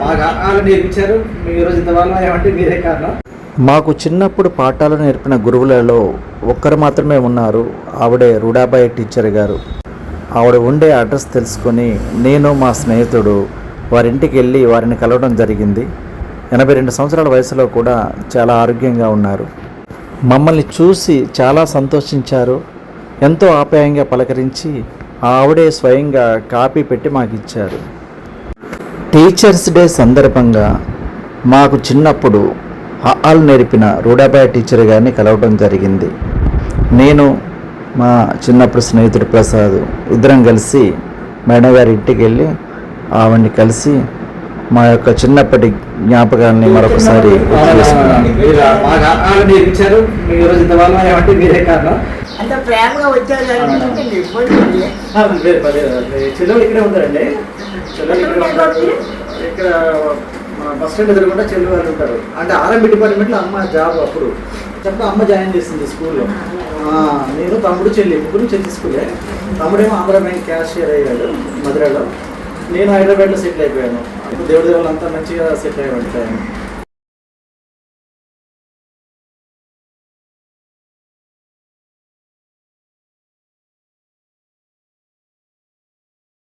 బాగా నేర్పించారు. ఈ రోజు ఇంతవల్ల ఏమంటే మీరే కారణం. మాకు చిన్నప్పుడు పాఠాలు నేర్పిన గురువులలో ఒక్కరు మాత్రమే ఉన్నారు. ఆవిడే రూడాబాయి టీచర్ గారు. ఆవిడ ఉండే అడ్రస్ తెలుసుకొని నేను మా స్నేహితుడు వారింటికి వెళ్ళి వారిని కలవడం జరిగింది. 82 సంవత్సరాల వయసులో కూడా చాలా ఆరోగ్యంగా ఉన్నారు. మమ్మల్ని చూసి చాలా సంతోషించారు. ఎంతో ఆప్యాయంగా పలకరించి ఆవిడే స్వయంగా కాపీ పెట్టి మాకు ఇచ్చారు. టీచర్స్ డే సందర్భంగా మాకు చిన్నప్పుడు ఆలు నేర్పిన రూడాబాయి టీచర్ గారిని కలవడం జరిగింది. నేను మా చిన్నప్పుడు స్నేహితుడు ప్రసాద్ ఇద్దరం కలిసి మేడం గారి ఇంటికి వెళ్ళి ఆవిడ్ని కలిసి మా యొక్క చిన్నప్పటి జ్ఞాపకాలని మరొకసారి నేర్పించారు. ఈ రోజు ఇంతవల్ల ఏమంటే మీరే కారణం. అంత ప్రేమగా వచ్చారు. చెల్లెలు ఇక్కడే ఉంటారండి. ఇక్కడ మన బస్ స్టాండ్ ఎదురుకుండా చెల్లెలు వాళ్ళు ఉంటారు. అంటే ఆర్ఎంబి డిపార్ట్మెంట్లో అమ్మ జాబ్ అప్పుడు అమ్మ జాయిన్ చేసింది స్కూల్లో. నేను తమ్ముడు చెల్లి ముగ్గురు చెల్లి స్కూలే. తమ్ముడేమో ఆంధ్ర బ్యాంక్ క్యాషియర్ అయ్యాడు మధురలో. నేను హైదరాబాద్లో సెటిల్ అయిపోయాను. దేవుడి దేవుళ్ళు అంతా మంచిగా సెటిల్ అయ్యాడు టైం.